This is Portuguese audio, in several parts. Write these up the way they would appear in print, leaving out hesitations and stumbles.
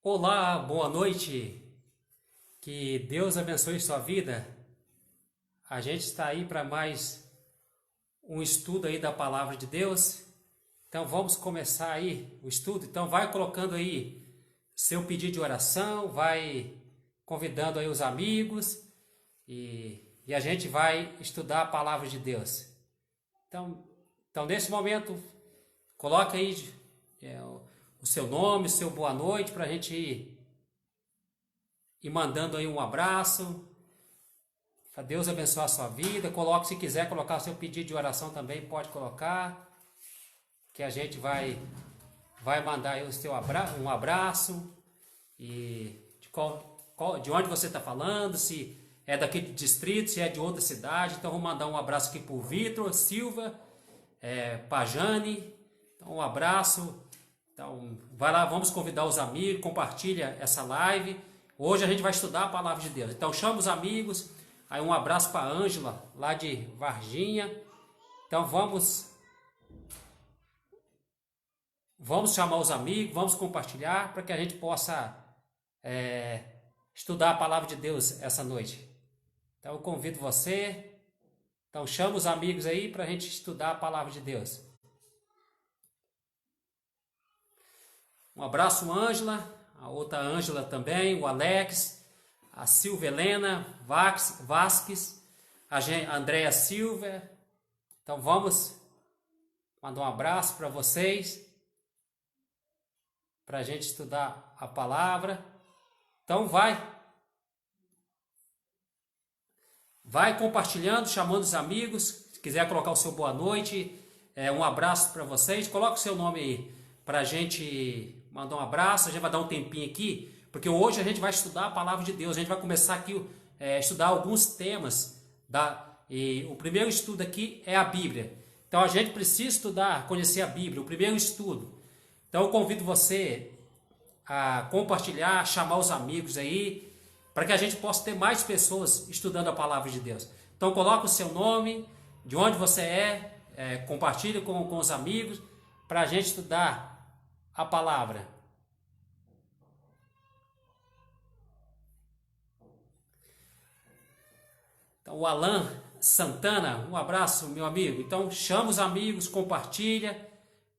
Olá, boa noite. Que Deus abençoe sua vida. A gente está aí para mais um estudo aí da palavra de Deus. Então vamos começar aí o estudo. Então vai colocando aí seu pedido de oração, vai convidando aí os amigos e a gente vai estudar a palavra de Deus. Então nesse momento coloca aí o seu nome, seu boa noite para a gente ir e mandando aí um abraço, para Deus abençoar a sua vida. Coloque, se quiser colocar o seu pedido de oração também, pode colocar, que a gente vai mandar aí um abraço, e de onde você está falando, se é daqui do distrito, se é de outra cidade. Então vou mandar um abraço aqui para o Vitor Silva, Pajane, então um abraço. Então vai lá, vamos convidar os amigos, compartilha essa live. Hoje a gente vai estudar a palavra de Deus. Então chama os amigos. Aí um abraço para a Ângela, lá de Varginha. Então vamos chamar os amigos, vamos compartilhar para que a gente possa estudar a palavra de Deus essa noite. Então eu convido você. Então chama os amigos aí para a gente estudar a palavra de Deus. Um abraço, Ângela. A outra Ângela também, o Alex, a Silvia Helena Vasques, a Andréa Silva. Então vamos mandar um abraço para vocês, para a gente estudar a palavra. Então vai compartilhando, chamando os amigos. Se quiser colocar o seu boa noite, um abraço para vocês. Coloca o seu nome aí para a gente mandar um abraço. A gente vai dar um tempinho aqui, porque hoje a gente vai estudar a palavra de Deus. A gente vai começar aqui a estudar alguns temas. E o primeiro estudo aqui é a Bíblia. Então a gente precisa estudar, conhecer a Bíblia, o primeiro estudo. Então eu convido você a compartilhar, chamar os amigos aí, para que a gente possa ter mais pessoas estudando a palavra de Deus. Então coloca o seu nome, de onde você compartilha com os amigos, para a gente estudar a palavra. Então o Alan Santana, um abraço, meu amigo. Então chama os amigos, compartilha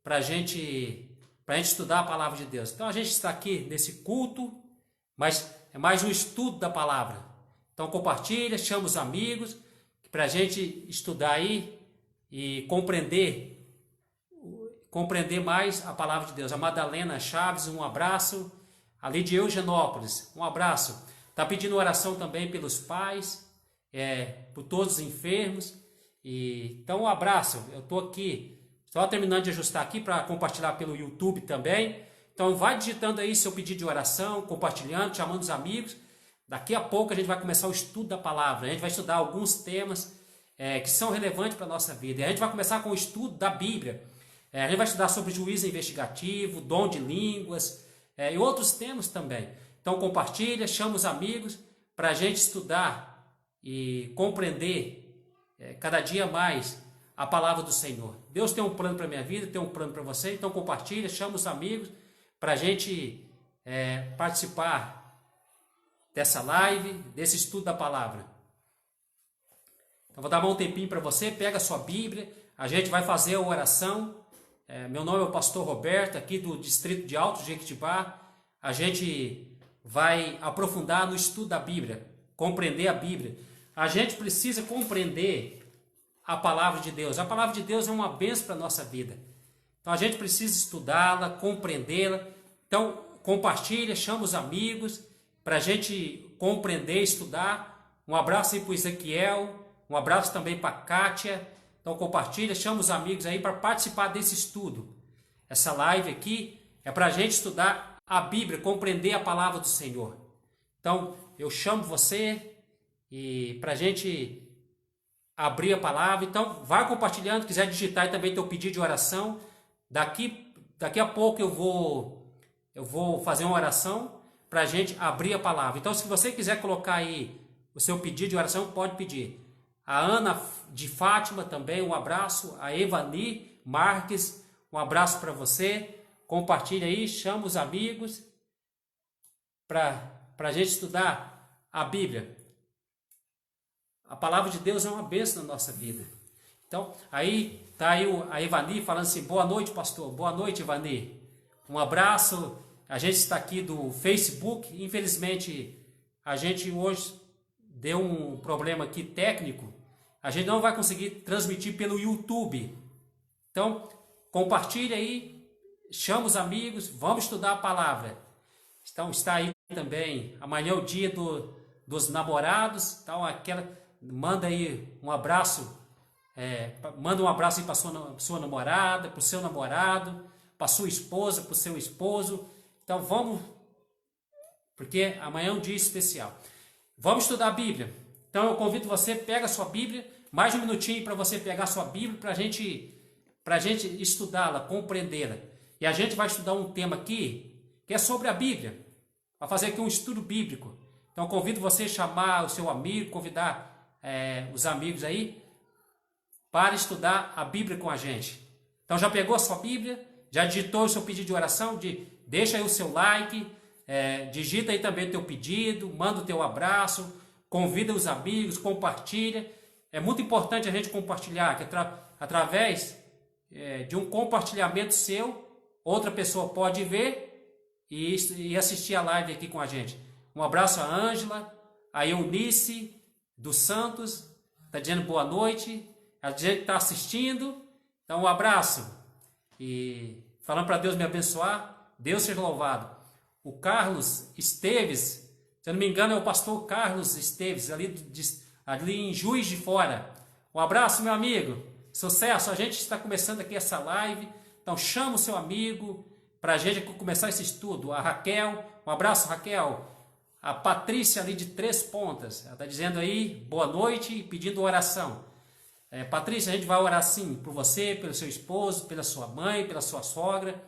para a gente estudar a palavra de Deus. Então a gente está aqui nesse culto, mas é mais um estudo da palavra. Então compartilha, chama os amigos para a gente estudar aí e compreender mais a palavra de Deus. A Madalena Chaves, um abraço. Ali de Eugenópolis, um abraço. Está pedindo oração também pelos pais, por todos os enfermos. Então um abraço. Eu estou aqui, só terminando de ajustar aqui para compartilhar pelo YouTube também. Então vai digitando aí seu pedido de oração, compartilhando, chamando os amigos. Daqui a pouco a gente vai começar o estudo da palavra. A gente vai estudar alguns temas que são relevantes para a nossa vida. E a gente vai começar com o estudo da Bíblia. A gente vai estudar sobre juízo investigativo, dom de línguas e outros temas também. Então compartilha, chama os amigos para a gente estudar e compreender cada dia mais a palavra do Senhor. Deus tem um plano para a minha vida, tem um plano para você. Então compartilha, chama os amigos para a gente participar dessa live, desse estudo da palavra. Então vou dar um tempinho para você, pega a sua Bíblia, a gente vai fazer a oração. Meu nome é o pastor Roberto, aqui do distrito de Alto Jequitibá. A gente vai aprofundar no estudo da Bíblia, compreender a Bíblia. A gente precisa compreender a palavra de Deus. A palavra de Deus é uma bênção para a nossa vida. Então a gente precisa estudá-la, compreendê-la. Então compartilha, chama os amigos para a gente compreender, estudar. Um abraço aí para o Ezequiel, um abraço também para a Kátia. Então compartilha, chama os amigos aí para participar desse estudo. Essa live aqui é para a gente estudar a Bíblia, compreender a palavra do Senhor. Então eu chamo você e para a gente abrir a palavra. Então vai compartilhando, quiser digitar aí também teu pedido de oração. Daqui a pouco eu vou fazer uma oração para a gente abrir a palavra. Então se você quiser colocar aí o seu pedido de oração, pode pedir. A Ana de Fátima também, um abraço. A Evani Marques, um abraço para você. Compartilha aí, chama os amigos para a gente estudar a Bíblia. A palavra de Deus é uma bênção na nossa vida. Então, aí está aí a Ivani falando assim, boa noite, pastor. Boa noite, Ivani. Um abraço. A gente está aqui do Facebook. Infelizmente, a gente hoje deu um problema aqui técnico. A gente não vai conseguir transmitir pelo YouTube. Então, compartilhe aí, chama os amigos, vamos estudar a palavra. Então, está aí também, amanhã é o dia dos namorados. Então, manda aí um abraço, manda um abraço aí para sua namorada, para o seu namorado, para sua esposa, para o seu esposo. Então, vamos, porque amanhã é um dia especial. Vamos estudar a Bíblia. Então, eu convido você, pega a sua Bíblia, mais um minutinho para você pegar a sua Bíblia, para a gente estudá-la, compreendê-la. E a gente vai estudar um tema aqui, que é sobre a Bíblia. Vai fazer aqui um estudo bíblico. Então, eu convido você a chamar o seu amigo, convidar os amigos aí, para estudar a Bíblia com a gente. Então, já pegou a sua Bíblia? Já digitou o seu pedido de oração? Deixa aí o seu like, digita aí também o teu pedido, manda o teu abraço, convida os amigos, compartilha. É muito importante a gente compartilhar, que através de um compartilhamento seu, outra pessoa pode ver e assistir a live aqui com a gente. Um abraço a Ângela, a Eunice dos Santos, está dizendo boa noite, a gente está assistindo, então um abraço. E falando para Deus me abençoar, Deus seja louvado. O Carlos Esteves, se eu não me engano é o pastor Carlos Esteves, ali em Juiz de Fora. Um abraço, meu amigo, sucesso. A gente está começando aqui essa live, então chama o seu amigo para a gente começar esse estudo. A Raquel, um abraço, Raquel. A Patrícia ali de Três Pontas, ela está dizendo aí boa noite e pedindo oração. Patrícia, a gente vai orar sim por você, pelo seu esposo, pela sua mãe, pela sua sogra.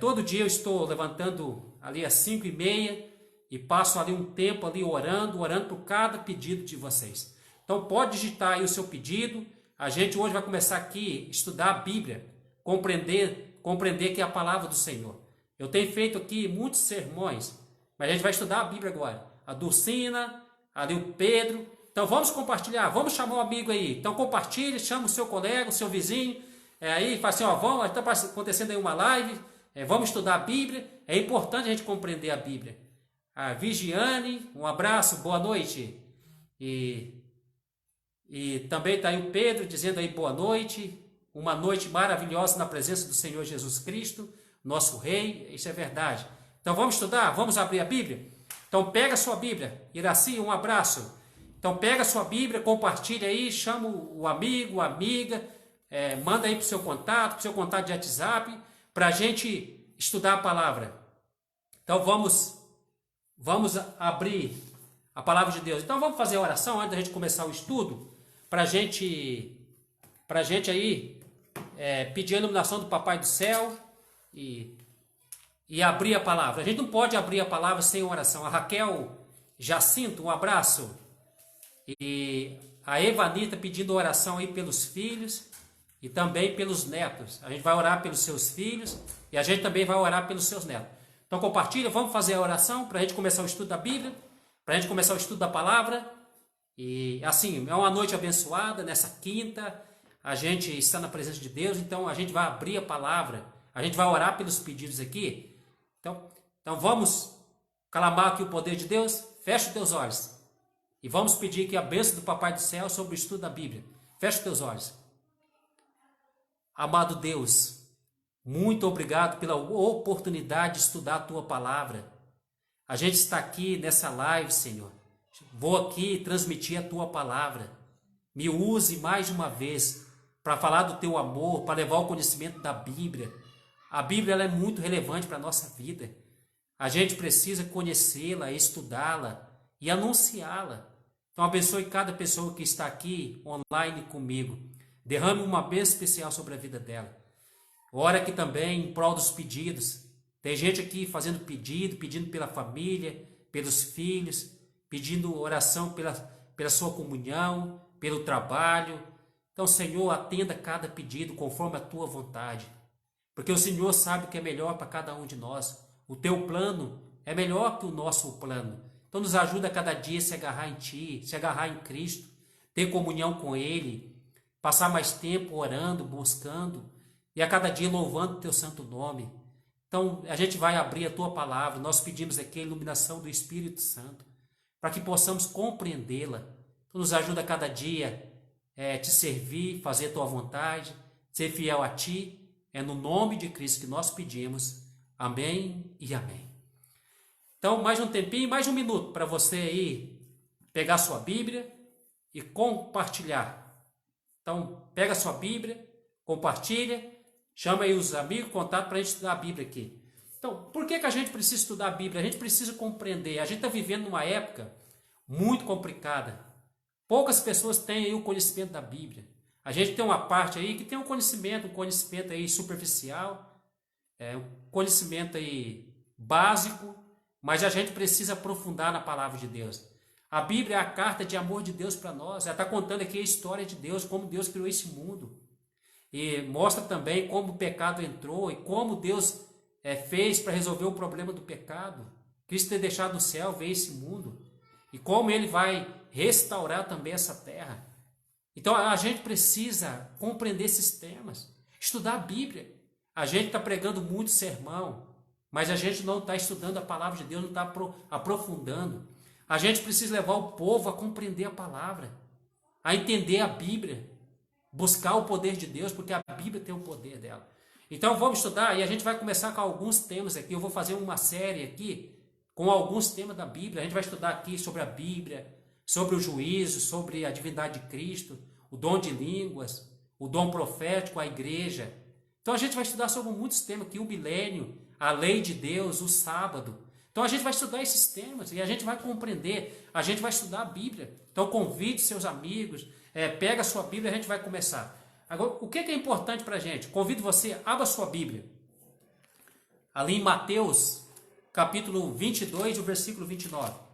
Todo dia eu estou levantando ali às 5h30 e passo ali um tempo ali orando por cada pedido de vocês. Então pode digitar aí o seu pedido. A gente hoje vai começar aqui a estudar a Bíblia, compreender que é a palavra do Senhor. Eu tenho feito aqui muitos sermões, mas a gente vai estudar a Bíblia agora. A Dulcina, ali o Pedro. Então vamos compartilhar, vamos chamar um amigo aí. Então compartilhe, chama o seu colega, o seu vizinho. Aí fala assim, está acontecendo aí uma live, vamos estudar a Bíblia. É importante a gente compreender a Bíblia. A Vigiane, um abraço, boa noite. E também está aí o Pedro dizendo aí boa noite. Uma noite maravilhosa na presença do Senhor Jesus Cristo, nosso Rei. Isso é verdade. Então vamos estudar, vamos abrir a Bíblia. Então pega a sua Bíblia. Iraci, um abraço. Então pega a sua Bíblia, compartilha aí, chama o amigo, a amiga, manda aí para o seu contato de WhatsApp, para a gente estudar a palavra. Então vamos abrir a palavra de Deus. Então vamos fazer a oração antes da gente começar o estudo, para a gente aí pedir a iluminação do Papai do Céu e abrir a palavra. A gente não pode abrir a palavra sem oração. A Raquel Jacinto, um abraço. E a Evanita pedindo oração aí pelos filhos e também pelos netos. A gente vai orar pelos seus filhos e a gente também vai orar pelos seus netos. Então compartilha, vamos fazer a oração para a gente começar o estudo da Bíblia, para a gente começar o estudo da palavra. E assim, é uma noite abençoada, nessa quinta, a gente está na presença de Deus, então a gente vai abrir a palavra, a gente vai orar pelos pedidos aqui. Então vamos clamar aqui o poder de Deus, fecha os teus olhos. E vamos pedir que a bênção do Papai do Céu sobre o estudo da Bíblia. Fecha os teus olhos. Amado Deus, muito obrigado pela oportunidade de estudar a Tua Palavra. A gente está aqui nessa live, Senhor. Vou aqui transmitir a Tua Palavra. Me use mais uma vez para falar do Teu amor, para levar o conhecimento da Bíblia. A Bíblia ela é muito relevante para a nossa vida. A gente precisa conhecê-la, estudá-la e anunciá-la. Então abençoe cada pessoa que está aqui online comigo. Derrame uma bênção especial sobre a vida dela. Ora aqui também em prol dos pedidos. Tem gente aqui fazendo pedindo pela família, pelos filhos, pedindo oração pela sua comunhão, pelo trabalho. Então, Senhor, atenda cada pedido conforme a Tua vontade. Porque o Senhor sabe o que é melhor para cada um de nós. O Teu plano é melhor que o nosso plano. Então nos ajuda a cada dia a se agarrar em Ti, se agarrar em Cristo, ter comunhão com Ele, passar mais tempo orando, buscando, e a cada dia louvando o Teu santo nome. Então a gente vai abrir a Tua palavra, nós pedimos aqui a iluminação do Espírito Santo, para que possamos compreendê-la. Então nos ajuda a cada dia te servir, fazer a Tua vontade, ser fiel a Ti. É no nome de Cristo que nós pedimos. Amém e amém. Então, mais um tempinho, mais um minuto para você aí pegar sua Bíblia e compartilhar. Então, pega a sua Bíblia, compartilha, chama aí os amigos, contato para a gente estudar a Bíblia aqui. Então, por que a gente precisa estudar a Bíblia? A gente precisa compreender. A gente está vivendo numa época muito complicada. Poucas pessoas têm aí o conhecimento da Bíblia. A gente tem uma parte aí que tem um conhecimento aí superficial, um conhecimento aí básico, mas a gente precisa aprofundar na palavra de Deus. A Bíblia é a carta de amor de Deus para nós. Ela está contando aqui a história de Deus, como Deus criou esse mundo. E mostra também como o pecado entrou e como Deus fez para resolver o problema do pecado. Cristo ter deixado o céu, veio esse mundo. E como Ele vai restaurar também essa terra. Então a gente precisa compreender esses temas, estudar a Bíblia. A gente está pregando muito sermão, mas a gente não está estudando a palavra de Deus, não está aprofundando. A gente precisa levar o povo a compreender a palavra, a entender a Bíblia, buscar o poder de Deus, porque a Bíblia tem o poder dela. Então vamos estudar e a gente vai começar com alguns temas aqui. Eu vou fazer uma série aqui com alguns temas da Bíblia. A gente vai estudar aqui sobre a Bíblia, sobre o juízo, sobre a divindade de Cristo, o dom de línguas, o dom profético, a igreja. Então a gente vai estudar sobre muitos temas aqui, o milênio, a lei de Deus, o sábado. Então a gente vai estudar esses temas e a gente vai compreender, a gente vai estudar a Bíblia. Então convide seus amigos, pega a sua Bíblia e a gente vai começar. Agora, o que é importante para a gente? Convido você, abra a sua Bíblia. Ali em Mateus, capítulo 22, o versículo 29.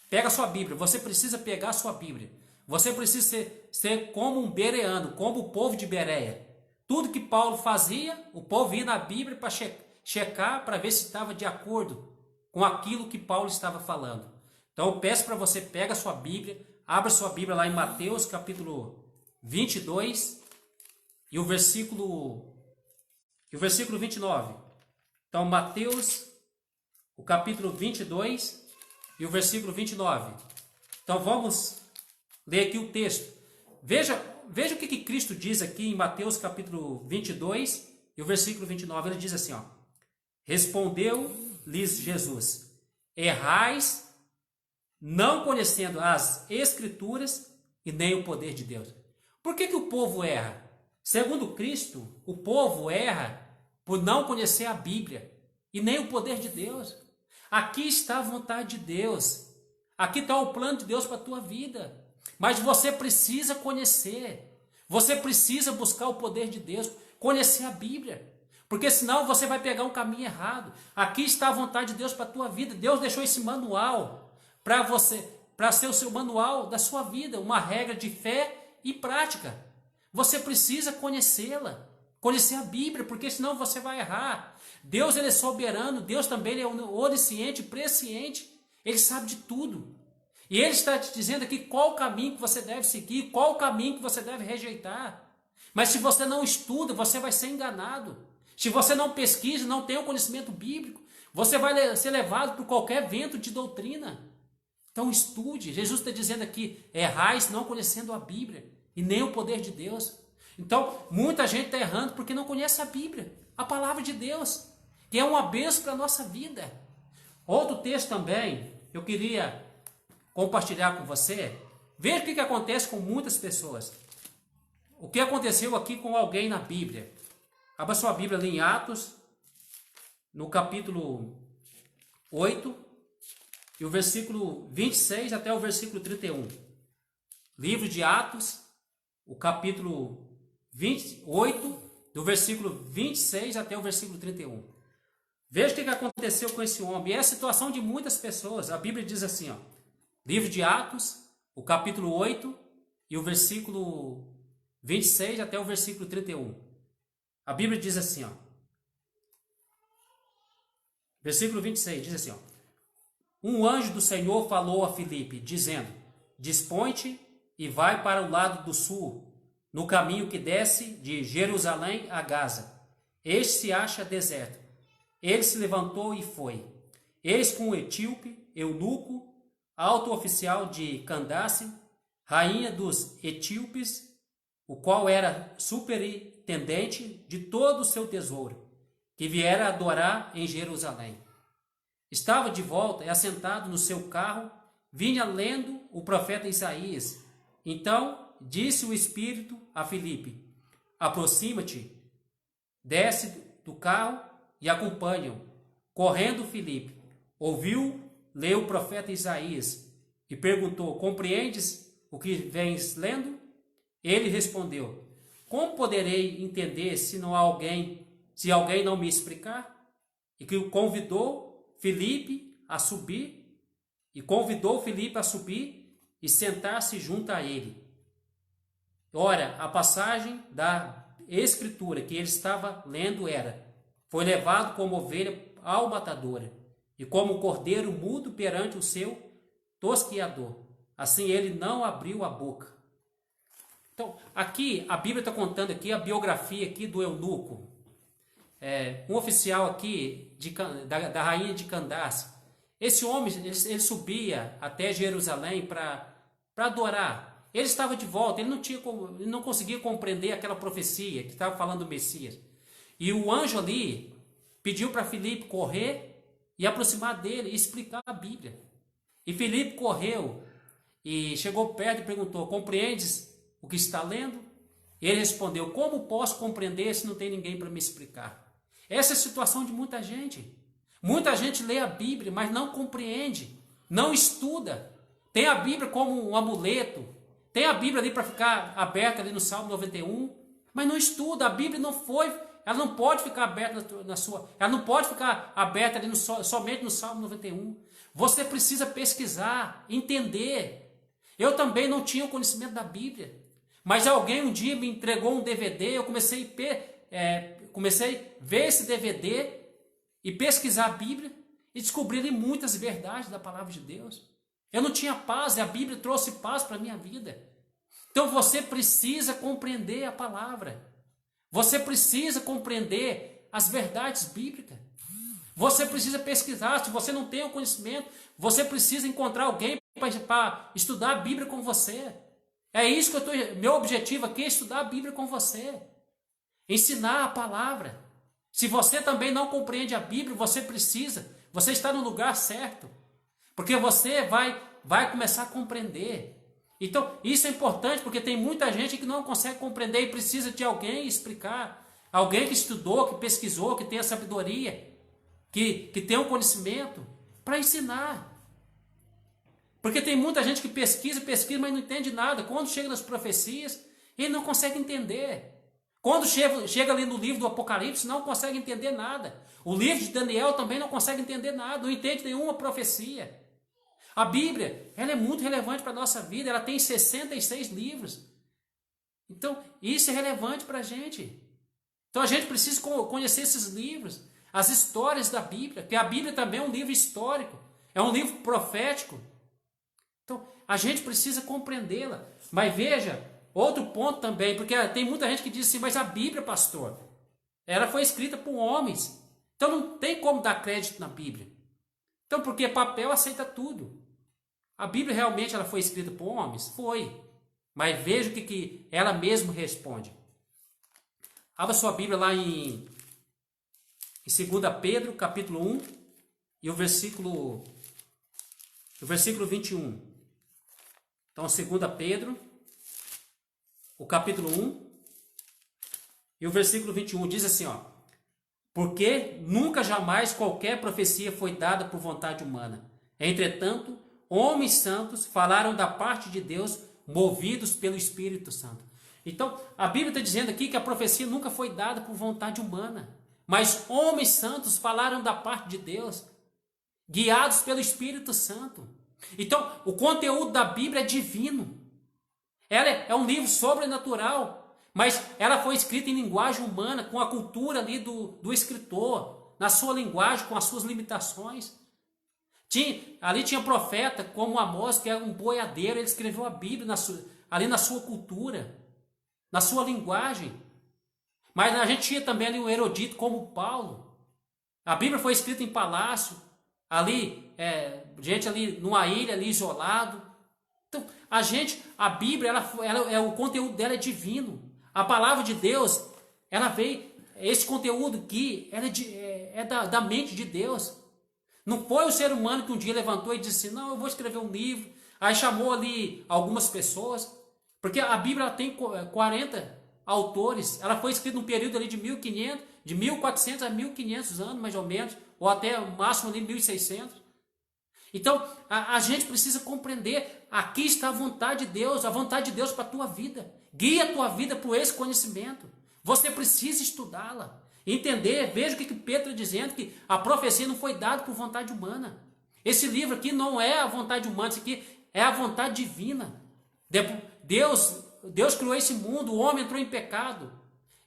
Pega a sua Bíblia, você precisa pegar a sua Bíblia. Você precisa ser como um bereano, como o povo de Bereia. Tudo que Paulo fazia, o povo ia na Bíblia para checar, para ver se estava de acordo com aquilo que Paulo estava falando. Então eu peço para você, pega a sua Bíblia, abra a sua Bíblia lá em Mateus capítulo 22 e o versículo 29. Então Mateus, o capítulo 22 e o versículo 29. Então vamos ler aqui o texto. Veja o que Cristo diz aqui em Mateus capítulo 22 e o versículo 29. Ele diz assim, ó: Respondeu-lhes Jesus: Errais, não conhecendo as Escrituras e nem o poder de Deus. Por que o povo erra? Segundo Cristo, o povo erra por não conhecer a Bíblia e nem o poder de Deus. Aqui está a vontade de Deus. Aqui está o plano de Deus para a tua vida. Mas você precisa conhecer. Você precisa buscar o poder de Deus. Conhecer a Bíblia. Porque senão você vai pegar um caminho errado. Aqui está a vontade de Deus para a tua vida. Deus deixou esse manual para você, para ser o seu manual da sua vida. Uma regra de fé e prática. Você precisa conhecê-la. Conhecer a Bíblia, porque senão você vai errar. Deus, ele é soberano. Deus também é onisciente, presciente. Ele sabe de tudo. E ele está te dizendo aqui qual o caminho que você deve seguir, qual o caminho que você deve rejeitar. Mas se você não estuda, você vai ser enganado. Se você não pesquisa, não tem o conhecimento bíblico, você vai ser levado por qualquer vento de doutrina. Então estude. Jesus está dizendo aqui, errais não conhecendo a Bíblia e nem o poder de Deus. Então, muita gente está errando porque não conhece a Bíblia, a palavra de Deus, que é uma bênção para a nossa vida. Outro texto também, eu queria compartilhar com você. Veja o que acontece com muitas pessoas. O que aconteceu aqui com alguém na Bíblia. Abra sua Bíblia ali em Atos, no capítulo 8, e o versículo 26 até o versículo 31. Livro de Atos, o capítulo 28, do versículo 26 até o versículo 31. Veja o que aconteceu com esse homem. E é a situação de muitas pessoas. A Bíblia diz assim, ó, livro de Atos, o capítulo 8 e o versículo 26 até o versículo 31. A Bíblia diz assim, ó, versículo 26 diz assim, ó: um anjo do Senhor falou a Filipe, dizendo: dispõe-te e vai para o lado do sul, no caminho que desce de Jerusalém a Gaza. Este se acha deserto. Ele se levantou e foi. Eis com o etíope, eunuco, alto oficial de Candace, rainha dos etíopes, o qual era superintendente de todo o seu tesouro, que viera adorar em Jerusalém. Estava de volta e assentado no seu carro, vinha lendo o profeta Isaías. Então disse o Espírito a Filipe: aproxima-te, desce do carro e acompanha-o. Correndo Filipe, ouviu ler o profeta Isaías e perguntou: compreendes o que vens lendo? Ele respondeu: como poderei entender se alguém não me explicar? E que convidou Filipe a subir e sentar-se junto a ele. Ora, a passagem da escritura que ele estava lendo era: foi levado como ovelha ao matadouro, e como cordeiro mudo perante o seu tosquiador. Assim ele não abriu a boca. Então, aqui, a Bíblia está contando aqui a biografia aqui do eunuco. Um oficial aqui da rainha de Candace. Esse homem, ele subia até Jerusalém para adorar. Ele estava de volta, ele não conseguia compreender aquela profecia que estava falando do Messias. E o anjo ali pediu para Filipe correr e aproximar dele e explicar a Bíblia. E Filipe correu e chegou perto e perguntou: compreendes o que está lendo? Ele respondeu: como posso compreender se não tem ninguém para me explicar? Essa é a situação de muita gente. Muita gente lê a Bíblia, mas não compreende, não estuda. Tem a Bíblia como um amuleto, tem a Bíblia ali para ficar aberta ali no Salmo 91, mas não estuda. A Bíblia ela não pode ficar aberta ela não pode ficar aberta ali somente no Salmo 91. Você precisa pesquisar, entender. Eu também não tinha o conhecimento da Bíblia, mas alguém um dia me entregou um DVD, eu comecei a ver esse DVD e pesquisar a Bíblia e descobri ali muitas verdades da palavra de Deus. Eu não tinha paz e a Bíblia trouxe paz para a minha vida. Então você precisa compreender a palavra. Você precisa compreender as verdades bíblicas. Você precisa pesquisar. Se você não tem o conhecimento, você precisa encontrar alguém para estudar a Bíblia com você. É isso que meu objetivo aqui é estudar a Bíblia com você. Ensinar a palavra. Se você também não compreende a Bíblia, você está no lugar certo. Porque você vai começar a compreender. Então, isso é importante porque tem muita gente que não consegue compreender e precisa de alguém explicar. Alguém que estudou, que pesquisou, que tem a sabedoria, que tem o conhecimento para ensinar. Porque tem muita gente que pesquisa, mas não entende nada. Quando chega nas profecias, ele não consegue entender. Quando chega ali no livro do Apocalipse, não consegue entender nada. O livro de Daniel também não consegue entender nada, não entende nenhuma profecia. A Bíblia, ela é muito relevante para a nossa vida, ela tem 66 livros. Então, isso é relevante para a gente. Então, a gente precisa conhecer esses livros, as histórias da Bíblia, porque a Bíblia também é um livro histórico, é um livro profético. Então, a gente precisa compreendê-la. Mas veja, outro ponto também, porque tem muita gente que diz assim: mas a Bíblia, pastor, ela foi escrita por homens, então não tem como dar crédito na Bíblia. Então, porque papel aceita tudo. A Bíblia realmente ela foi escrita por homens? Foi. Mas veja o que ela mesma responde. Abra sua Bíblia lá em 2 Pedro, capítulo 1, e o versículo 21. Então, 2 Pedro, o capítulo 1, e o versículo 21 diz assim, ó: porque nunca jamais qualquer profecia foi dada por vontade humana. Entretanto, homens santos falaram da parte de Deus, movidos pelo Espírito Santo. Então, a Bíblia está dizendo aqui que a profecia nunca foi dada por vontade humana, mas homens santos falaram da parte de Deus, guiados pelo Espírito Santo. Então, o conteúdo da Bíblia é divino. Ela é um livro sobrenatural, mas ela foi escrita em linguagem humana, com a cultura ali do escritor, na sua linguagem, com as suas limitações. Ali tinha profeta como Amós, que era um boiadeiro, ele escreveu a Bíblia ali na sua cultura, na sua linguagem. Mas a gente tinha também ali um erudito como Paulo. A Bíblia foi escrita em palácio, ali, gente ali numa ilha, ali isolado. Então, a Bíblia, o conteúdo dela é divino. A palavra de Deus, ela veio, esse conteúdo aqui, ela é da mente de Deus. Não foi o ser humano que um dia levantou e disse assim, não, eu vou escrever um livro. Aí chamou ali algumas pessoas. Porque a Bíblia ela tem 40 autores. Ela foi escrita num período ali de 1400 a 1500 anos, mais ou menos. Ou até o máximo ali 1600. Então, a gente precisa compreender. Aqui está a vontade de Deus. A vontade de Deus para a tua vida. Guia a tua vida por esse conhecimento. Você precisa estudá-la. Entender, veja o que Pedro está dizendo, que a profecia não foi dada por vontade humana. Esse livro aqui não é a vontade humana, isso aqui é a vontade divina. Deus criou esse mundo, o homem entrou em pecado.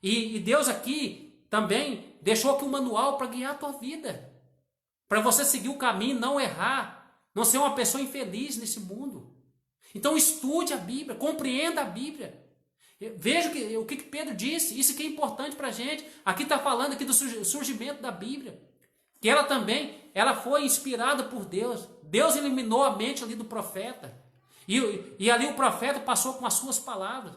E Deus aqui também deixou aqui um manual para guiar a tua vida. Para você seguir o caminho, não errar, não ser uma pessoa infeliz nesse mundo. Então estude a Bíblia, compreenda a Bíblia. Veja o que Pedro disse, isso que é importante para a gente. Aqui está falando aqui do surgimento da Bíblia, que ela foi inspirada por Deus. Deus eliminou a mente ali do profeta, e ali o profeta passou com as suas palavras.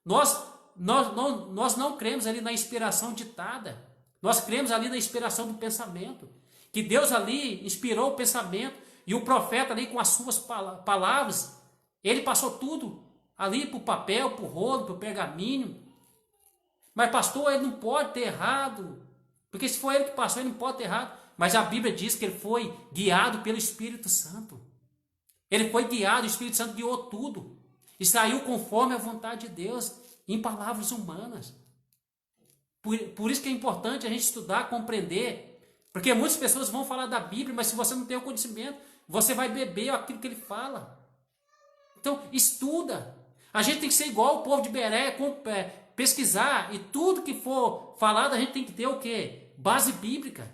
Nós não cremos ali na inspiração ditada, nós cremos ali na inspiração do pensamento, que Deus ali inspirou o pensamento, e o profeta ali com as suas palavras, ele passou tudo ali para o papel, para o rolo, para o pergaminho. Mas pastor, ele não pode ter errado. Porque se foi ele que passou, ele não pode ter errado. Mas a Bíblia diz que ele foi guiado pelo Espírito Santo. Ele foi guiado, o Espírito Santo guiou tudo. E saiu conforme a vontade de Deus, em palavras humanas. Por isso que é importante a gente estudar, compreender. Porque muitas pessoas vão falar da Bíblia, mas se você não tem o conhecimento, você vai beber aquilo que ele fala. Então, estuda. A gente tem que ser igual o povo de Beré, pesquisar, e tudo que for falado a gente tem que ter o quê? Base bíblica.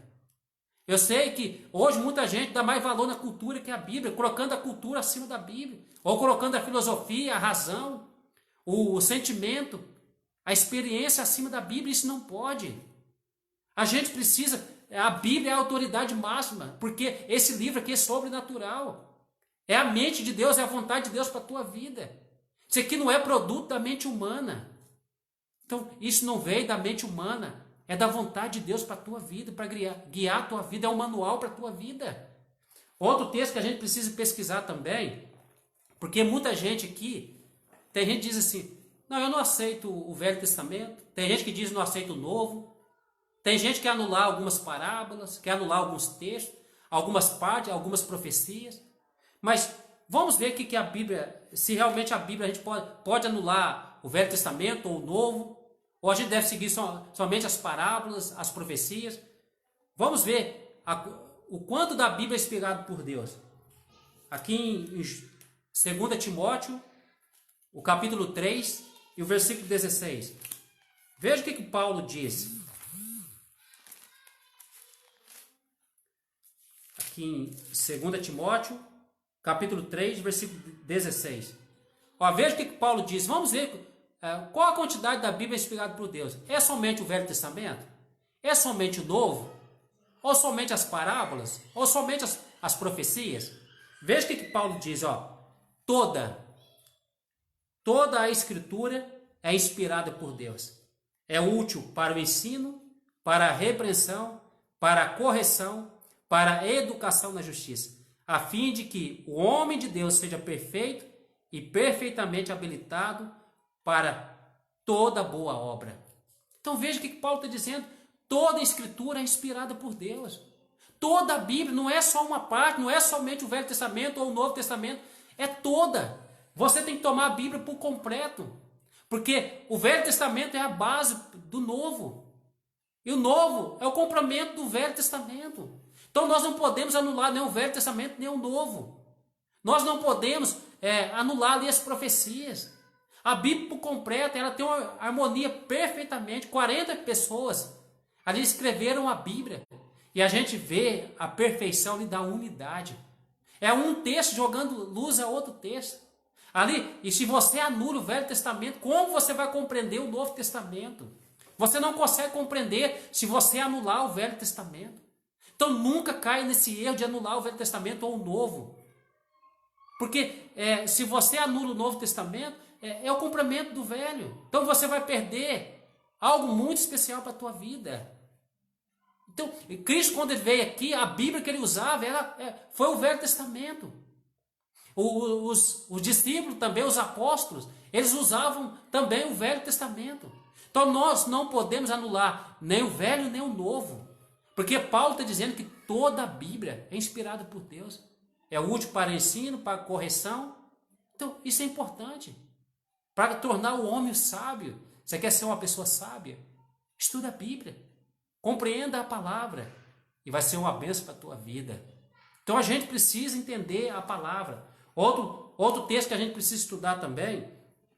Eu sei que hoje muita gente dá mais valor na cultura que a Bíblia, colocando a cultura acima da Bíblia, ou colocando a filosofia, a razão, o sentimento, a experiência acima da Bíblia. Isso não pode. A gente precisa, a Bíblia é a autoridade máxima, porque esse livro aqui é sobrenatural. É a mente de Deus, é a vontade de Deus para a tua vida. Isso aqui não é produto da mente humana. Então, isso não veio da mente humana. É da vontade de Deus para a tua vida, para guiar a tua vida. É um manual para a tua vida. Outro texto que a gente precisa pesquisar também, porque muita gente aqui, tem gente que diz assim, não, eu não aceito o Velho Testamento. Tem gente que diz não aceito o Novo. Tem gente que quer anular algumas parábolas, quer anular alguns textos, algumas partes, algumas profecias. Mas vamos ver que a Bíblia, se realmente a Bíblia a gente pode anular o Velho Testamento ou o Novo, ou a gente deve seguir somente as parábolas, as profecias. Vamos ver o quanto da Bíblia é inspirado por Deus. Aqui em 2 Timóteo, o capítulo 3 e o versículo 16. Veja o que Paulo diz. Aqui em 2 Timóteo, capítulo 3, versículo 16. Veja o que Paulo diz. Vamos ver qual a quantidade da Bíblia inspirada por Deus. É somente o Velho Testamento? É somente o Novo? Ou somente as parábolas? Ou somente as profecias? Veja o que Paulo diz. Toda a Escritura é inspirada por Deus. É útil para o ensino, para a repreensão, para a correção, para a educação na justiça, a fim de que o homem de Deus seja perfeito e perfeitamente habilitado para toda boa obra. Então veja o que Paulo está dizendo. Toda a Escritura é inspirada por Deus. Toda a Bíblia, não é só uma parte, não é somente o Velho Testamento ou o Novo Testamento, é toda. Você tem que tomar a Bíblia por completo, porque o Velho Testamento é a base do Novo, e o Novo é o complemento do Velho Testamento. Então nós não podemos anular nem o Velho Testamento nem o Novo. Nós não podemos anular ali as profecias. A Bíblia por completo, ela tem uma harmonia perfeitamente. 40 pessoas ali escreveram a Bíblia. E a gente vê a perfeição ali da unidade. É um texto jogando luz a outro texto. Ali, e se você anula o Velho Testamento, como você vai compreender o Novo Testamento? Você não consegue compreender se você anular o Velho Testamento. Então nunca caia nesse erro de anular o Velho Testamento ou o Novo. Porque se você anula o Novo Testamento, é o cumprimento do Velho. Então você vai perder algo muito especial para a tua vida. Então, Cristo, quando ele veio aqui, a Bíblia que ele usava foi o Velho Testamento. Os discípulos também, os apóstolos, eles usavam também o Velho Testamento. Então nós não podemos anular nem o Velho nem o Novo. Porque Paulo está dizendo que toda a Bíblia é inspirada por Deus. É útil para ensino, para correção. Então isso é importante. Para tornar o homem sábio. Você quer ser uma pessoa sábia? Estuda a Bíblia. Compreenda a palavra. E vai ser uma bênção para a tua vida. Então a gente precisa entender a palavra. Outro texto que a gente precisa estudar também.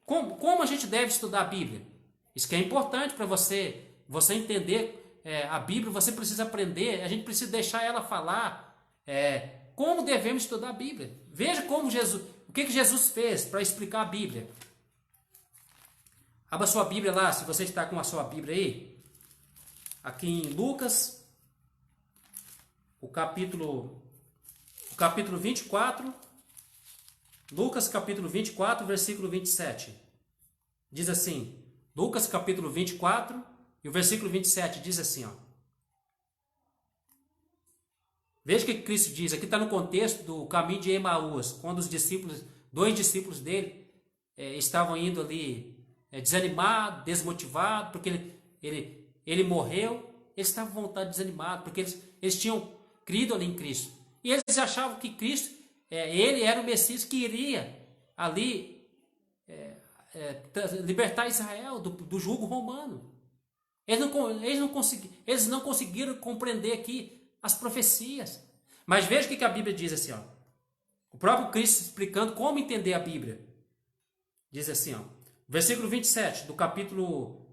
Como a gente deve estudar a Bíblia? Isso que é importante para você entender a Bíblia. Você precisa aprender. A gente precisa deixar ela falar como devemos estudar a Bíblia. Veja o que Jesus fez para explicar a Bíblia. Abra sua Bíblia lá, se você está com a sua Bíblia aí. Aqui em Lucas, o capítulo 24. Lucas capítulo 24, versículo 27. Diz assim, Lucas capítulo 24 e o versículo 27 diz assim, ó. Veja o que Cristo diz, aqui está no contexto do caminho de Emaús, quando dois discípulos dele estavam indo ali desanimados, desmotivados, porque ele morreu, eles estavam com vontade desanimados, porque eles tinham crido ali em Cristo. E eles achavam que Cristo, ele era o Messias que iria ali libertar Israel do jugo romano. Eles não conseguiram compreender aqui as profecias. Mas veja o que a Bíblia diz assim, ó. O próprio Cristo explicando como entender a Bíblia. Diz assim, ó. Versículo 27 do capítulo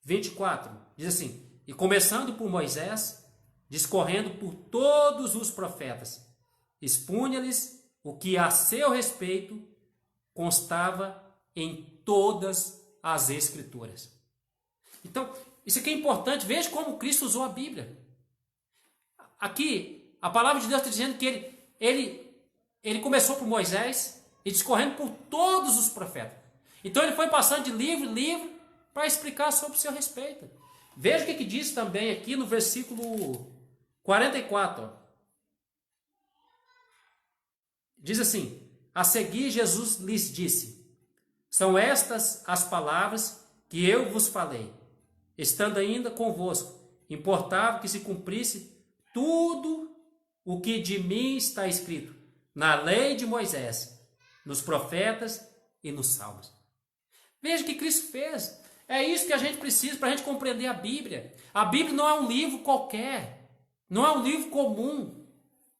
24. Diz assim, e começando por Moisés, discorrendo por todos os profetas, expunha-lhes o que a seu respeito constava em todas as Escrituras. Então, isso aqui é importante. Veja como Cristo usou a Bíblia. Aqui, a palavra de Deus está dizendo que ele começou por Moisés e discorrendo por todos os profetas. Então, ele foi passando de livro em livro para explicar sobre o seu respeito. Veja o que diz também aqui no versículo 44. Ó. Diz assim, a seguir Jesus lhes disse, são estas as palavras que eu vos falei, estando ainda convosco, importava que se cumprisse tudo o que de mim está escrito na lei de Moisés, nos profetas e nos salmos. Veja o que Cristo fez. É isso que a gente precisa para a gente compreender a Bíblia. A Bíblia não é um livro qualquer, não é um livro comum,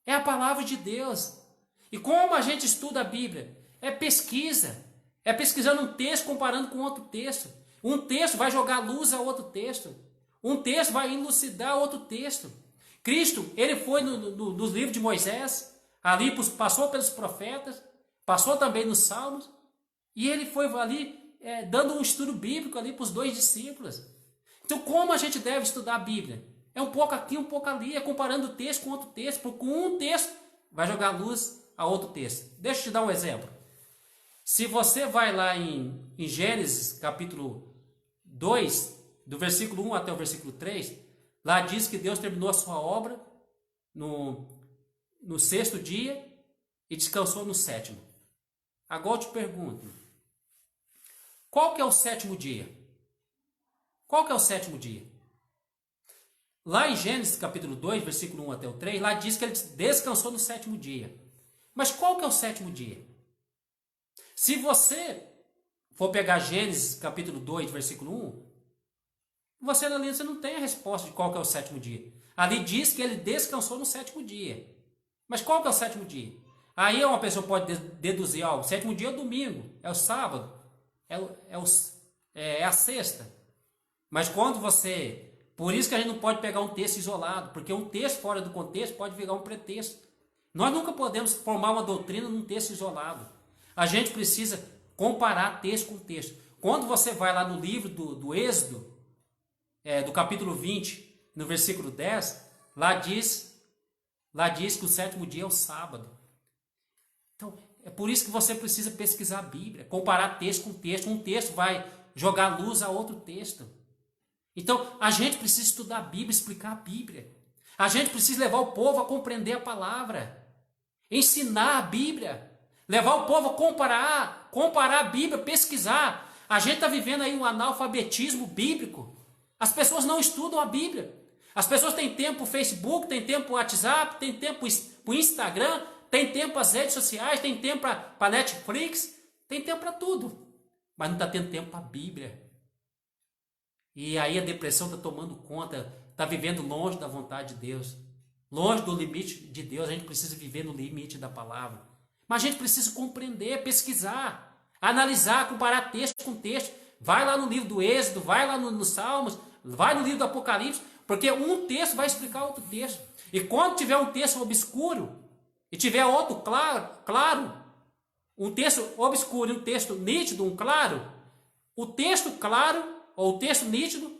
é a palavra de Deus. E como a gente estuda a Bíblia? É pesquisa. É pesquisando um texto comparando com outro texto. Um texto vai jogar luz a outro texto. Um texto vai elucidar outro texto. Cristo, ele foi nos livros de Moisés, ali passou pelos profetas, passou também nos salmos, e ele foi ali dando um estudo bíblico ali para os dois discípulos. Então, como a gente deve estudar a Bíblia? É um pouco aqui, um pouco ali, é comparando o texto com outro texto, porque um texto vai jogar luz a outro texto. Deixa eu te dar um exemplo. Se você vai lá em Gênesis, capítulo 2, do versículo 1 até o versículo 3, lá diz que Deus terminou a sua obra no 6º dia e descansou no 7º. Agora eu te pergunto, qual que é o 7º dia? Qual que é o 7º dia? Lá em Gênesis capítulo 2, versículo 1 até o 3, lá diz que ele descansou no 7º dia. Mas qual que é o 7º dia? Se você for pegar Gênesis capítulo 2, versículo 1, você não tem a resposta de qual que é o 7º dia. Ali diz que ele descansou no 7º dia. Mas qual que é o 7º dia? Aí uma pessoa pode deduzir, o 7º dia é o domingo, é o sábado, é a sexta. Mas quando por isso que a gente não pode pegar um texto isolado, porque um texto fora do contexto pode virar um pretexto. Nós nunca podemos formar uma doutrina num texto isolado. A gente precisa comparar texto com texto. Quando você vai lá no livro do Êxodo, do capítulo 20, no versículo 10, lá diz que o sétimo dia é o sábado. Então, é por isso que você precisa pesquisar a Bíblia, comparar texto com texto. Um texto vai jogar luz a outro texto. Então, a gente precisa estudar a Bíblia, explicar a Bíblia. A gente precisa levar o povo a compreender a palavra, ensinar a Bíblia, levar o povo a comparar a Bíblia, pesquisar. A gente está vivendo aí um analfabetismo bíblico. As pessoas não estudam a Bíblia. As pessoas têm tempo para o Facebook, têm tempo para o WhatsApp, têm tempo para o Instagram, têm tempo para as redes sociais, têm tempo para a Netflix, tem tempo para tudo. Mas não está tendo tempo para a Bíblia. E aí a depressão está tomando conta, está vivendo longe da vontade de Deus, longe do limite de Deus. A gente precisa viver no limite da palavra. Mas a gente precisa compreender, pesquisar, analisar, comparar texto com texto. Vai lá no livro do Êxodo, vai lá nos Salmos, vai no livro do Apocalipse, porque um texto vai explicar outro texto. E quando tiver um texto obscuro e tiver outro claro, um texto obscuro e um texto nítido, um claro, o texto claro ou o texto nítido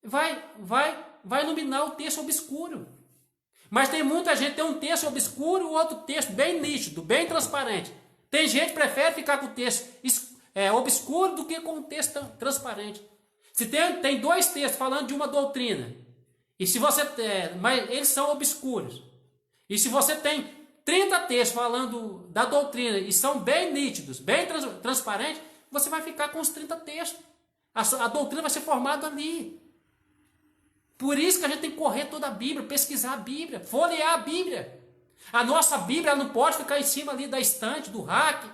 vai iluminar o texto obscuro. Mas tem muita gente que tem um texto obscuro e outro texto bem nítido, bem transparente. Tem gente que prefere ficar com o texto obscuro do que com o texto transparente. Se tem dois textos falando de uma doutrina, e se você mas eles são obscuros. E se você tem 30 textos falando da doutrina e são bem nítidos, bem transparentes, você vai ficar com os 30 textos. A doutrina vai ser formada ali. Por isso que a gente tem que correr toda a Bíblia, pesquisar a Bíblia, folhear a Bíblia. A nossa Bíblia ela não pode ficar em cima ali da estante, do rack.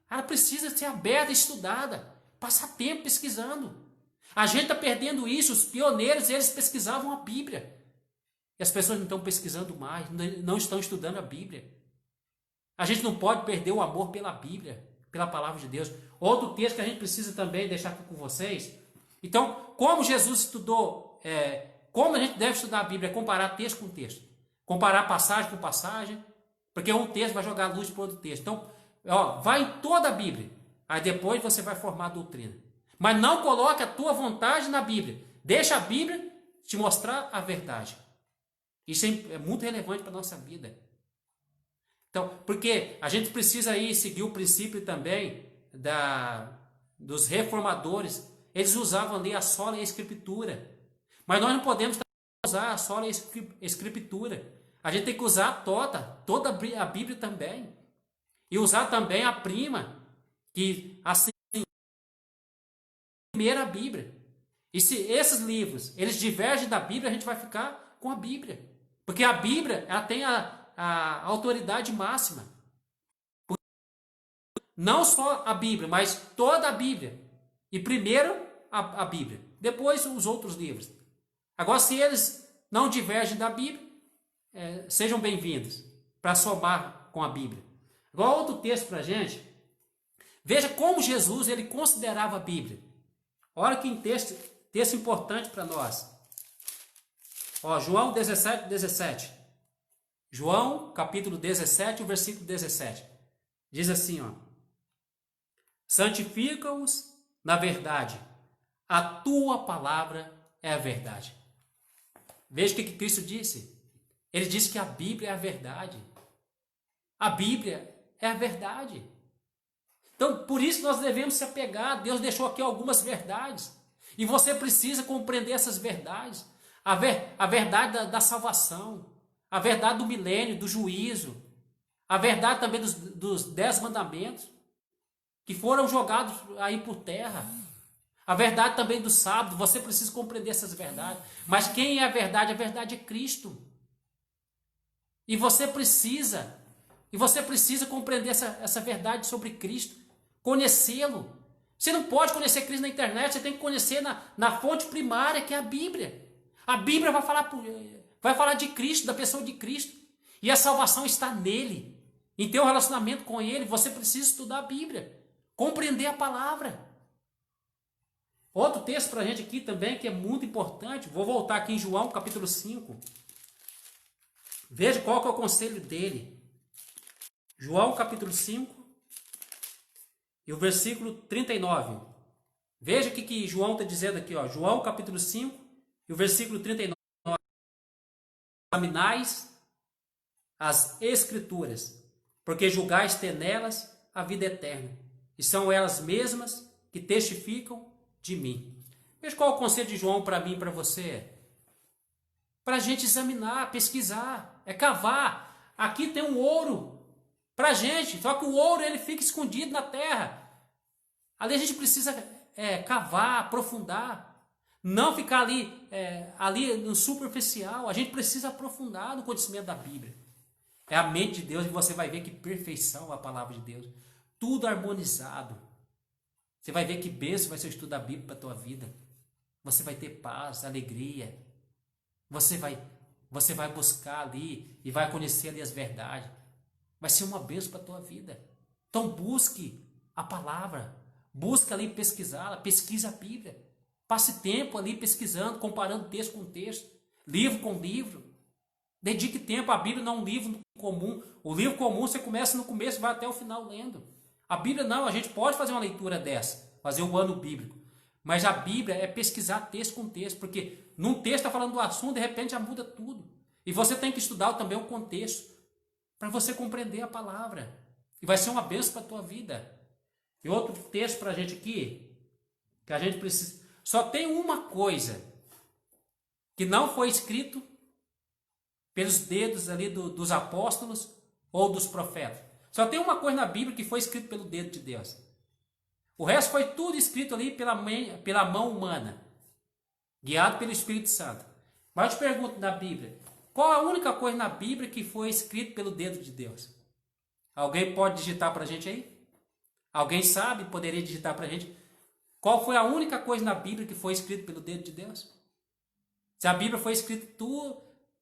Ela precisa ser aberta e estudada. Passar tempo pesquisando. A gente está perdendo isso. Os pioneiros, eles pesquisavam a Bíblia. E as pessoas não estão pesquisando mais, não estão estudando a Bíblia. A gente não pode perder o amor pela Bíblia, pela palavra de Deus. Outro texto que a gente precisa também deixar aqui com vocês. Então, como Jesus estudou, como a gente deve estudar a Bíblia? Comparar texto com texto. Comparar passagem com passagem. Porque um texto vai jogar luz para outro texto. Então, vai em toda a Bíblia. Aí depois você vai formar a doutrina. Mas não coloque a tua vontade na Bíblia. Deixa a Bíblia te mostrar a verdade. Isso é muito relevante para a nossa vida. Então, porque a gente precisa aí seguir o princípio também dos reformadores. Eles usavam ali a sola e a escritura. Mas nós não podemos usar a sola e a escritura. A gente tem que usar toda a Bíblia também. E usar também a prima, que assim, primeira Bíblia. E se esses livros, eles divergem da Bíblia, a gente vai ficar com a Bíblia. Porque a Bíblia, ela tem a autoridade máxima. Não só a Bíblia, mas toda a Bíblia. E primeiro a Bíblia, depois os outros livros. Agora, se eles não divergem da Bíblia, sejam bem-vindos para somar com a Bíblia. Agora, outro texto para a gente. Veja como Jesus ele considerava a Bíblia. Olha que texto importante para nós. João 17. João, capítulo 17, o versículo 17. Diz assim, santifica-os na verdade. A tua palavra é a verdade. Veja o que Cristo disse. Ele disse que a Bíblia é a verdade. A Bíblia é a verdade. Então, por isso nós devemos se apegar. Deus deixou aqui algumas verdades. E você precisa compreender essas verdades. A verdade da salvação. A verdade do milênio, do juízo. A verdade também dos 10 mandamentos. Que foram jogados aí por terra. A verdade também do sábado. Você precisa compreender essas verdades. Mas quem é a verdade? A verdade é Cristo. E você precisa compreender essa verdade sobre Cristo, conhecê-lo. Você não pode conhecer Cristo na internet, você tem que conhecer na fonte primária, que é a Bíblia. A Bíblia vai falar de Cristo, da pessoa de Cristo. E a salvação está nele. Em teu relacionamento com ele, você precisa estudar a Bíblia, compreender a palavra. Outro texto para a gente aqui também, que é muito importante, vou voltar aqui em João, capítulo 5. Veja qual que é o conselho dele. João capítulo 5 e o versículo 39. Veja o que João está dizendo aqui, ó. João capítulo 5 e o versículo 39. Examinais as escrituras, porque julgais ter nelas a vida eterna, e são elas mesmas que testificam de mim. Veja qual é o conselho de João para mim e para você. Para a gente examinar, pesquisar, é cavar. Aqui tem um ouro para a gente, só que o ouro ele fica escondido na terra. Ali a gente precisa cavar, aprofundar, não ficar ali no superficial. A gente precisa aprofundar no conhecimento da Bíblia. É a mente de Deus e você vai ver que perfeição é a palavra de Deus. Tudo harmonizado. Você vai ver que bênção vai ser o estudo da Bíblia para a tua vida. Você vai ter paz, alegria. Você vai buscar ali e vai conhecer ali as verdades. Vai ser uma bênção para a tua vida. Então busque a palavra. Busque ali pesquisá-la. Pesquise a Bíblia. Passe tempo ali pesquisando, comparando texto com texto. Livro com livro. Dedique tempo. A Bíblia não é um livro comum. O livro comum você começa no começo e vai até o final lendo. A Bíblia não. A gente pode fazer uma leitura dessa. Fazer o ano bíblico. Mas a Bíblia é pesquisar texto com texto. Porque num texto está falando do assunto, de repente já muda tudo. E você tem que estudar também o contexto. Para você compreender a palavra. E vai ser uma bênção para a tua vida. E outro texto para a gente aqui. Que a gente precisa. Só tem uma coisa. Que não foi escrito pelos dedos ali dos apóstolos ou dos profetas. Só tem uma coisa na Bíblia que foi escrito pelo dedo de Deus. O resto foi tudo escrito ali pela mão humana, guiado pelo Espírito Santo. Mas eu te pergunto na Bíblia, qual a única coisa na Bíblia que foi escrito pelo dedo de Deus? Alguém pode digitar para a gente aí? Alguém sabe, poderia digitar para a gente? Qual foi a única coisa na Bíblia que foi escrito pelo dedo de Deus? Se a Bíblia foi escrita,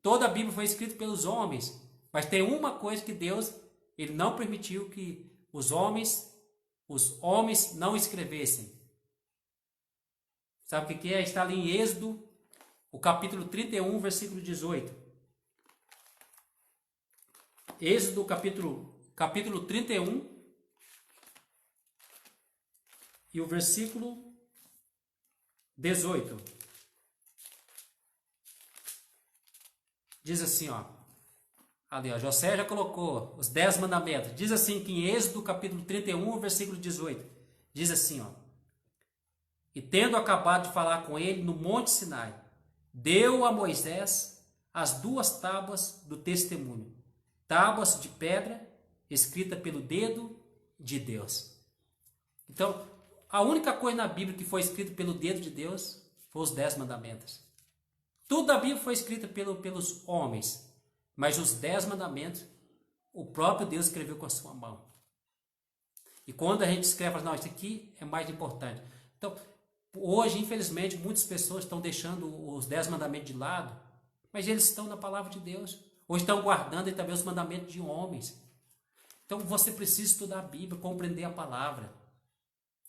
toda a Bíblia foi escrita pelos homens. Mas tem uma coisa que Deus, ele não permitiu que os homens não escrevessem. Sabe o que é? Está ali em Êxodo, o capítulo 31, versículo 18. Êxodo, capítulo 31, e o versículo 18. Diz assim, ó. Ali, ó, José já colocou os 10 mandamentos. Diz assim que em Êxodo, capítulo 31, versículo 18. Diz assim, ó. E tendo acabado de falar com ele no Monte Sinai, deu a Moisés as 2 tábuas do testemunho. Tábuas de pedra, escrita pelo dedo de Deus. Então, a única coisa na Bíblia que foi escrita pelo dedo de Deus foi os 10 mandamentos. Tudo da Bíblia foi escrito pelos homens. Mas os 10 mandamentos, o próprio Deus escreveu com a sua mão. E quando a gente escreve, não, isso aqui é mais importante. Então, hoje, infelizmente, muitas pessoas estão deixando os 10 mandamentos de lado, mas eles estão na palavra de Deus. Ou estão guardando também os mandamentos de homens. Então, você precisa estudar a Bíblia, compreender a palavra.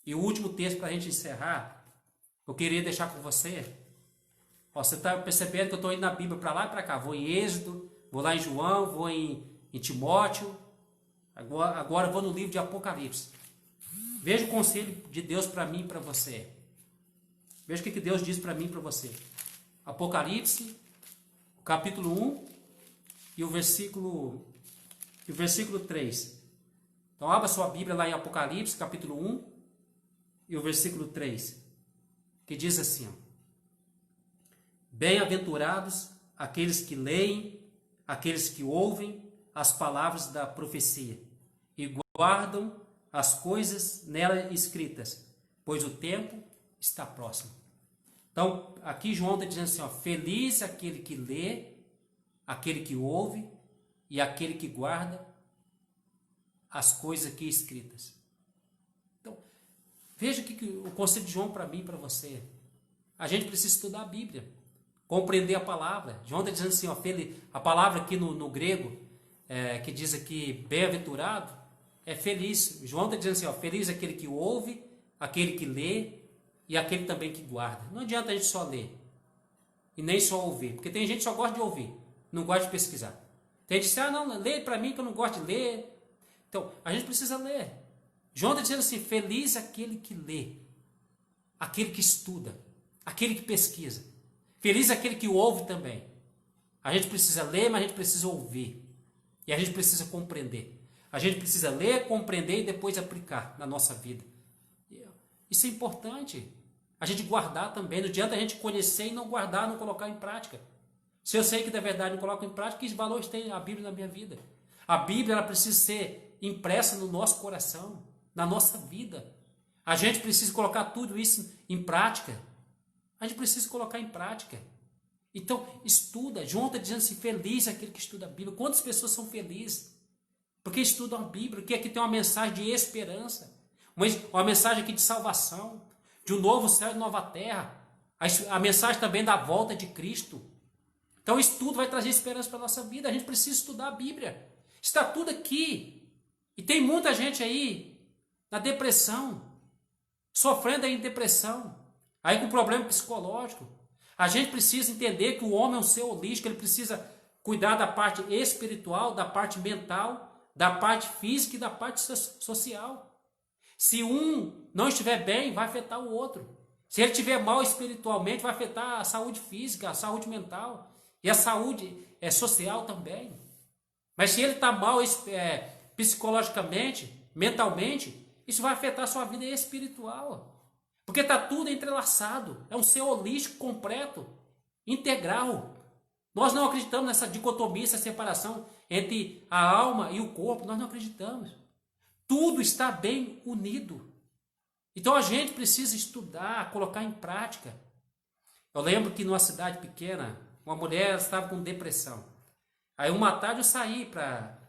E o último texto para a gente encerrar, eu queria deixar com você. Ó, você está percebendo que eu estou indo na Bíblia para lá e para cá. Vou em Êxodo, vou lá em João, vou em Timóteo. Agora vou no livro de Apocalipse. Veja o conselho de Deus para mim e para você. Veja o que Deus diz para mim e para você. Apocalipse, capítulo 1 e o versículo 3. Então abra sua Bíblia lá em Apocalipse, capítulo 1 e o versículo 3. Que diz assim, ó. Bem-aventurados aqueles que leem, aqueles que ouvem as palavras da profecia e guardam as coisas nela escritas, pois o tempo está próximo. Então, aqui João está dizendo assim, ó, feliz aquele que lê, aquele que ouve e aquele que guarda as coisas aqui escritas. Então, veja o conselho de João para mim e para você. A gente precisa estudar a Bíblia, compreender a palavra. João está dizendo assim, ó, a palavra aqui no grego, que diz aqui bem-aventurado, é feliz. João está dizendo assim, ó, feliz aquele que ouve, aquele que lê e aquele também que guarda. Não adianta a gente só ler e nem só ouvir, porque tem gente que só gosta de ouvir, não gosta de pesquisar. Tem gente que diz, não, lê para mim que eu não gosto de ler. Então, a gente precisa ler. João está dizendo assim, feliz é aquele que lê, aquele que estuda, aquele que pesquisa. Feliz é aquele que ouve também. A gente precisa ler, mas a gente precisa ouvir. E a gente precisa compreender. A gente precisa ler, compreender e depois aplicar na nossa vida. Isso é importante. A gente guardar também. Não adianta a gente conhecer e não guardar, não colocar em prática. Se eu sei que da verdade não coloco em prática, que valores tem a Bíblia na minha vida? A Bíblia ela precisa ser impressa no nosso coração, na nossa vida. A gente precisa colocar tudo isso em prática. A gente precisa colocar em prática. Então, estuda. João está dizendo assim, feliz é aquele que estuda a Bíblia. Quantas pessoas são felizes? Porque estudam a Bíblia, porque aqui tem uma mensagem de esperança, uma mensagem aqui de salvação, de um novo céu e nova terra, a mensagem também da volta de Cristo. Então o estudo vai trazer esperança para a nossa vida, a gente precisa estudar a Bíblia. Está tudo aqui. E tem muita gente aí na depressão, sofrendo aí em depressão, aí com problema psicológico. A gente precisa entender que o homem é um ser holístico, ele precisa cuidar da parte espiritual, da parte mental, da parte física e da parte social. Se um não estiver bem, vai afetar o outro. Se ele estiver mal espiritualmente, vai afetar a saúde física, a saúde mental e a saúde social também. Mas se ele está mal psicologicamente, mentalmente, isso vai afetar a sua vida espiritual. Porque está tudo entrelaçado. É um ser holístico, completo, integral. Nós não acreditamos nessa dicotomia, essa separação entre a alma e o corpo. Nós não acreditamos. Tudo está bem unido. Então a gente precisa estudar, colocar em prática. Eu lembro que numa cidade pequena, uma mulher estava com depressão. Aí uma tarde eu saí para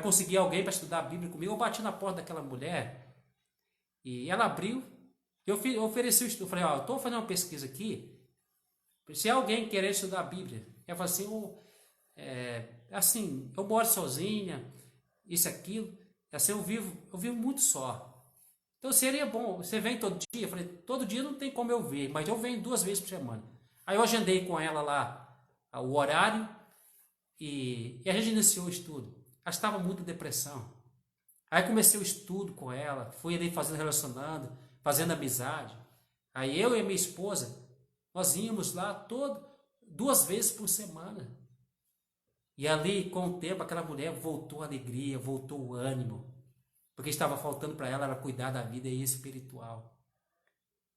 conseguir alguém para estudar a Bíblia comigo. Eu bati na porta daquela mulher e ela abriu. Eu ofereci o estudo. Eu falei, eu estou fazendo uma pesquisa aqui. Se alguém querer estudar a Bíblia, ela falou assim, eu moro sozinha, isso, aquilo. Assim, eu vivo muito só. Então seria bom, você vem todo dia? Eu falei, todo dia não tem como eu ver, mas eu venho 2 vezes por semana. Aí eu agendei com ela lá o horário e a gente iniciou o estudo. Ela estava muito em depressão. Aí comecei o estudo com ela, fui ali relacionando, fazendo amizade. Aí eu e a minha esposa, nós íamos lá 2 vezes por semana. E ali, com o tempo, aquela mulher voltou a alegria, voltou o ânimo. Porque estava faltando para ela era cuidar da vida espiritual.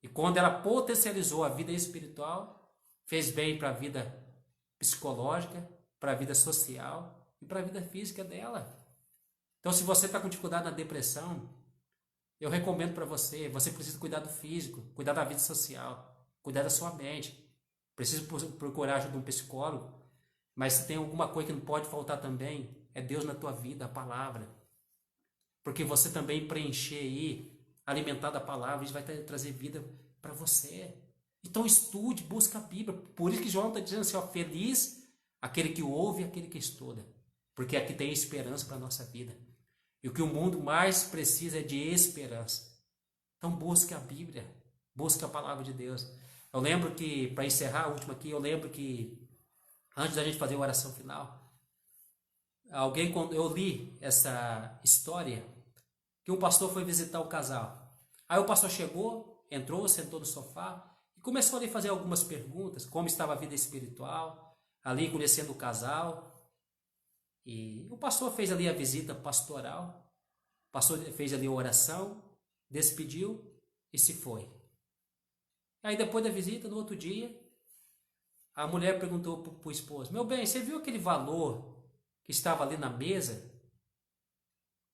E quando ela potencializou a vida espiritual, fez bem para a vida psicológica, para a vida social e para a vida física dela. Então, se você está com dificuldade na depressão, eu recomendo para você precisa cuidar do físico, cuidar da vida social, cuidar da sua mente. Precisa procurar ajuda de um psicólogo. Mas se tem alguma coisa que não pode faltar também, é Deus na tua vida, a palavra. Porque você também preencher aí, alimentar da palavra, isso vai trazer vida para você. Então estude, busca a Bíblia. Por isso que João está dizendo assim, feliz aquele que ouve e aquele que estuda. Porque aqui tem esperança para a nossa vida. E o que o mundo mais precisa é de esperança. Então busque a Bíblia, busque a palavra de Deus. Eu lembro que, para encerrar a última aqui, eu lembro que antes da gente fazer a oração final, eu li essa história que um pastor foi visitar um casal. Aí o pastor chegou, entrou, sentou no sofá e começou ali a fazer algumas perguntas, como estava a vida espiritual, ali conhecendo o casal. E o pastor fez ali a visita pastoral, o pastor fez ali a oração, despediu e se foi. Aí depois da visita, no outro dia, a mulher perguntou para o esposo, meu bem, você viu aquele valor que estava ali na mesa,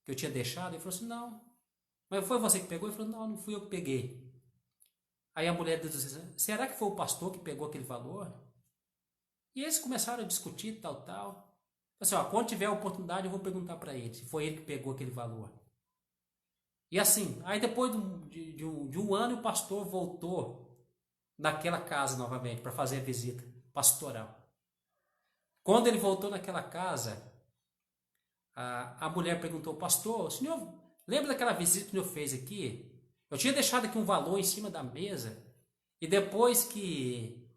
que eu tinha deixado? Ele falou assim, não. Mas foi você que pegou? Ele falou, não fui eu que peguei. Aí a mulher disse assim, será que foi o pastor que pegou aquele valor? E eles começaram a discutir, tal. Assim, quando tiver a oportunidade eu vou perguntar para ele, se foi ele que pegou aquele valor. E assim, aí depois de um ano o pastor voltou naquela casa novamente para fazer a visita pastoral. Quando ele voltou naquela casa, a mulher perguntou, pastor, o senhor lembra daquela visita que o senhor fez aqui? Eu tinha deixado aqui um valor em cima da mesa e depois que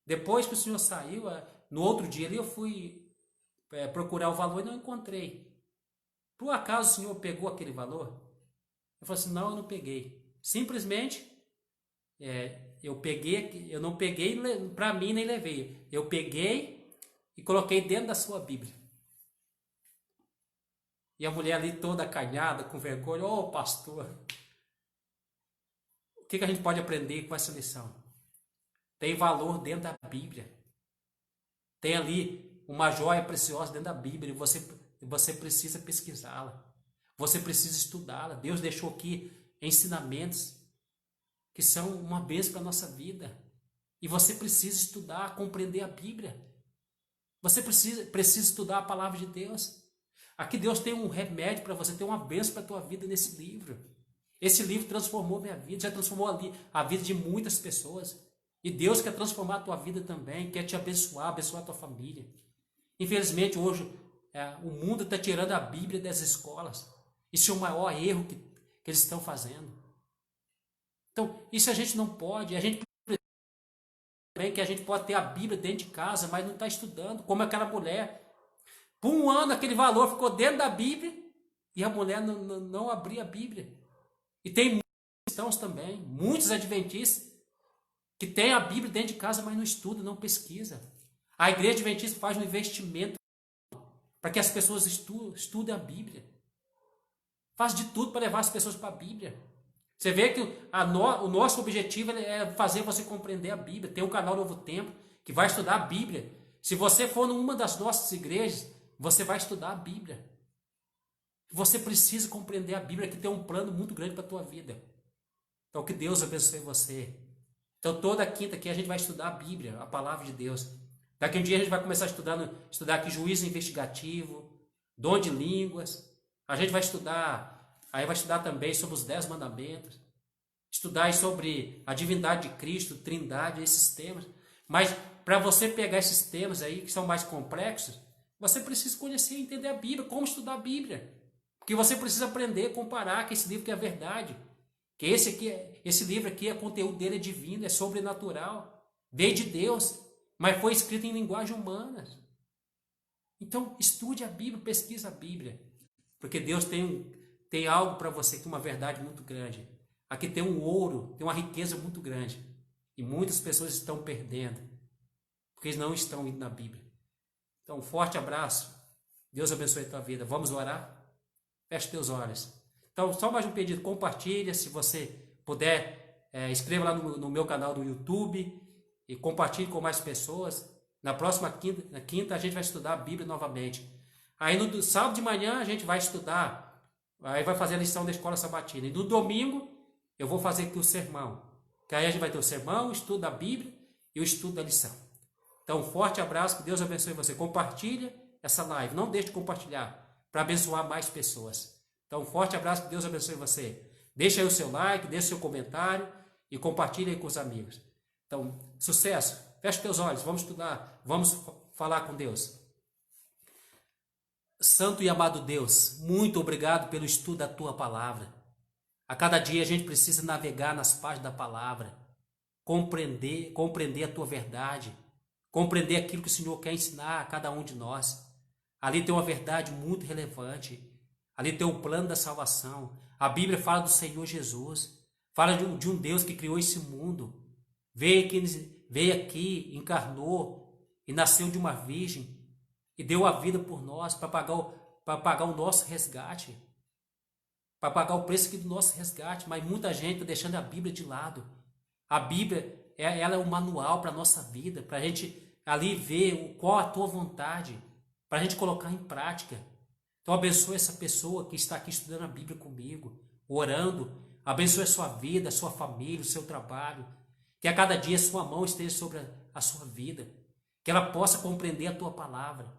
o senhor saiu, no outro dia ali eu fui procurar o valor e não encontrei. Por acaso o senhor pegou aquele valor? Eu falei assim, não, eu não peguei. Simplesmente, eu não peguei para mim nem levei. Eu peguei e coloquei dentro da sua Bíblia. E a mulher ali toda acanhada, com vergonha, ô pastor, o que a gente pode aprender com essa lição? Tem valor dentro da Bíblia. Tem ali uma joia preciosa dentro da Bíblia e você precisa pesquisá-la. Você precisa estudá-la. Deus deixou aqui ensinamentos que são uma bênção para a nossa vida. E você precisa estudar, compreender a Bíblia. Você precisa estudar a palavra de Deus. Aqui Deus tem um remédio para você, tem uma bênção para a tua vida nesse livro. Esse livro transformou minha vida, já transformou a vida de muitas pessoas. E Deus quer transformar a tua vida também, quer te abençoar, abençoar a tua família. Infelizmente hoje o mundo está tirando a Bíblia das escolas. Isso é o maior erro que eles estão fazendo. Então, isso a gente não pode. A gente também que a gente pode ter a Bíblia dentro de casa, mas não está estudando, como aquela mulher. Por um ano aquele valor ficou dentro da Bíblia e a mulher não abria a Bíblia. E tem muitos cristãos também, muitos adventistas, que têm a Bíblia dentro de casa, mas não estuda, não pesquisa. A igreja adventista faz um investimento para que as pessoas estudem a Bíblia. Faz de tudo para levar as pessoas para a Bíblia. Você vê que o nosso objetivo é fazer você compreender a Bíblia. Tem um canal Novo Tempo que vai estudar a Bíblia. Se você for numa das nossas igrejas, você vai estudar a Bíblia. Você precisa compreender a Bíblia, que tem um plano muito grande para a tua vida. Então, que Deus abençoe você. Então, toda quinta aqui a gente vai estudar a Bíblia, a palavra de Deus. Daqui a um dia a gente vai começar a estudar aqui juízo investigativo, dom de línguas. A gente vai estudar, aí vai estudar também sobre os 10 mandamentos. Estudar aí sobre a divindade de Cristo, trindade, esses temas. Mas para você pegar esses temas aí, que são mais complexos, você precisa conhecer e entender a Bíblia, como estudar a Bíblia. Porque você precisa aprender, comparar que esse livro que é a verdade. Que esse livro aqui, o conteúdo dele é divino, é sobrenatural. Veio de Deus, mas foi escrito em linguagem humana. Então, estude a Bíblia, pesquise a Bíblia. Porque Deus tem algo para você que é uma verdade muito grande. Aqui tem um ouro, tem uma riqueza muito grande. E muitas pessoas estão perdendo. Porque eles não estão indo na Bíblia. Então, um forte abraço. Deus abençoe a tua vida. Vamos orar? Feche teus olhos. Então, só mais um pedido. Compartilha. Se você puder, escreva lá no meu canal do YouTube. E compartilhe com mais pessoas. Na próxima quinta, a gente vai estudar a Bíblia novamente. Aí no sábado de manhã, a gente vai estudar. Aí vai fazer a lição da escola sabatina. E no domingo, eu vou fazer aqui o sermão. Que aí a gente vai ter o sermão, o estudo da Bíblia e o estudo da lição. Então, um forte abraço, que Deus abençoe você. Compartilha essa live, não deixe de compartilhar, para abençoar mais pessoas. Então, um forte abraço, que Deus abençoe você. Deixa aí o seu like, deixa o seu comentário e compartilha aí com os amigos. Então, sucesso. Feche teus olhos, vamos estudar, vamos falar com Deus. Santo e amado Deus, muito obrigado pelo estudo da tua palavra. A cada dia a gente precisa navegar nas páginas da palavra, compreender a tua verdade, compreender aquilo que o Senhor quer ensinar a cada um de nós. Ali tem uma verdade muito relevante. Ali tem o plano da salvação. A Bíblia fala do Senhor Jesus. Fala de um Deus que criou esse mundo. Veio aqui, encarnou e nasceu de uma virgem e deu a vida por nós para pagar o nosso resgate. Para pagar o preço aqui do nosso resgate. Mas muita gente está deixando a Bíblia de lado. A Bíblia ela é um manual para a nossa vida, para a gente ali ver qual a tua vontade, para a gente colocar em prática. Então abençoe essa pessoa que está aqui estudando a Bíblia comigo, orando. Abençoe a sua vida, a sua família, o seu trabalho. Que a cada dia a sua mão esteja sobre a sua vida. Que ela possa compreender a tua palavra.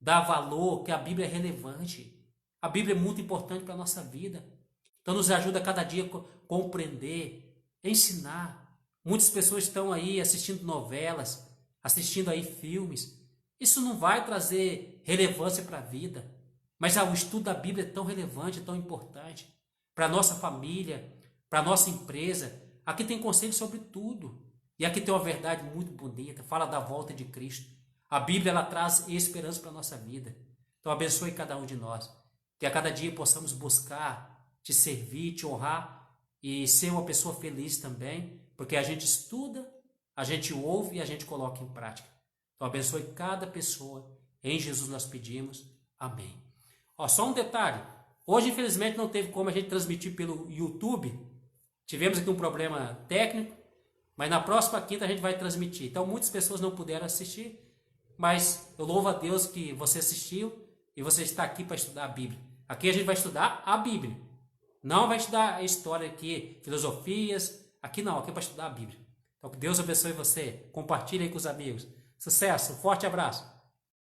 Dar valor, que a Bíblia é relevante. A Bíblia é muito importante para a nossa vida. Então nos ajuda a cada dia a compreender, ensinar. Muitas pessoas estão aí assistindo novelas, assistindo aí filmes. Isso não vai trazer relevância para a vida. Mas o estudo da Bíblia é tão relevante, tão importante. Para a nossa família, para a nossa empresa. Aqui tem conselho sobre tudo. E aqui tem uma verdade muito bonita. Fala da volta de Cristo. A Bíblia ela traz esperança para a nossa vida. Então abençoe cada um de nós. Que a cada dia possamos buscar te servir, te honrar e ser uma pessoa feliz também, porque a gente estuda, a gente ouve e a gente coloca em prática. Então abençoe cada pessoa. Em Jesus nós pedimos. Amém. Ó, só um detalhe. Hoje, infelizmente, não teve como a gente transmitir pelo YouTube. Tivemos aqui um problema técnico, mas na próxima quinta a gente vai transmitir. Então muitas pessoas não puderam assistir, mas eu louvo a Deus que você assistiu e você está aqui para estudar a Bíblia. Aqui a gente vai estudar a Bíblia. Não vai estudar história aqui, filosofias. Aqui não, aqui é para estudar a Bíblia. Então que Deus abençoe você. Compartilhe aí com os amigos. Sucesso, um forte abraço.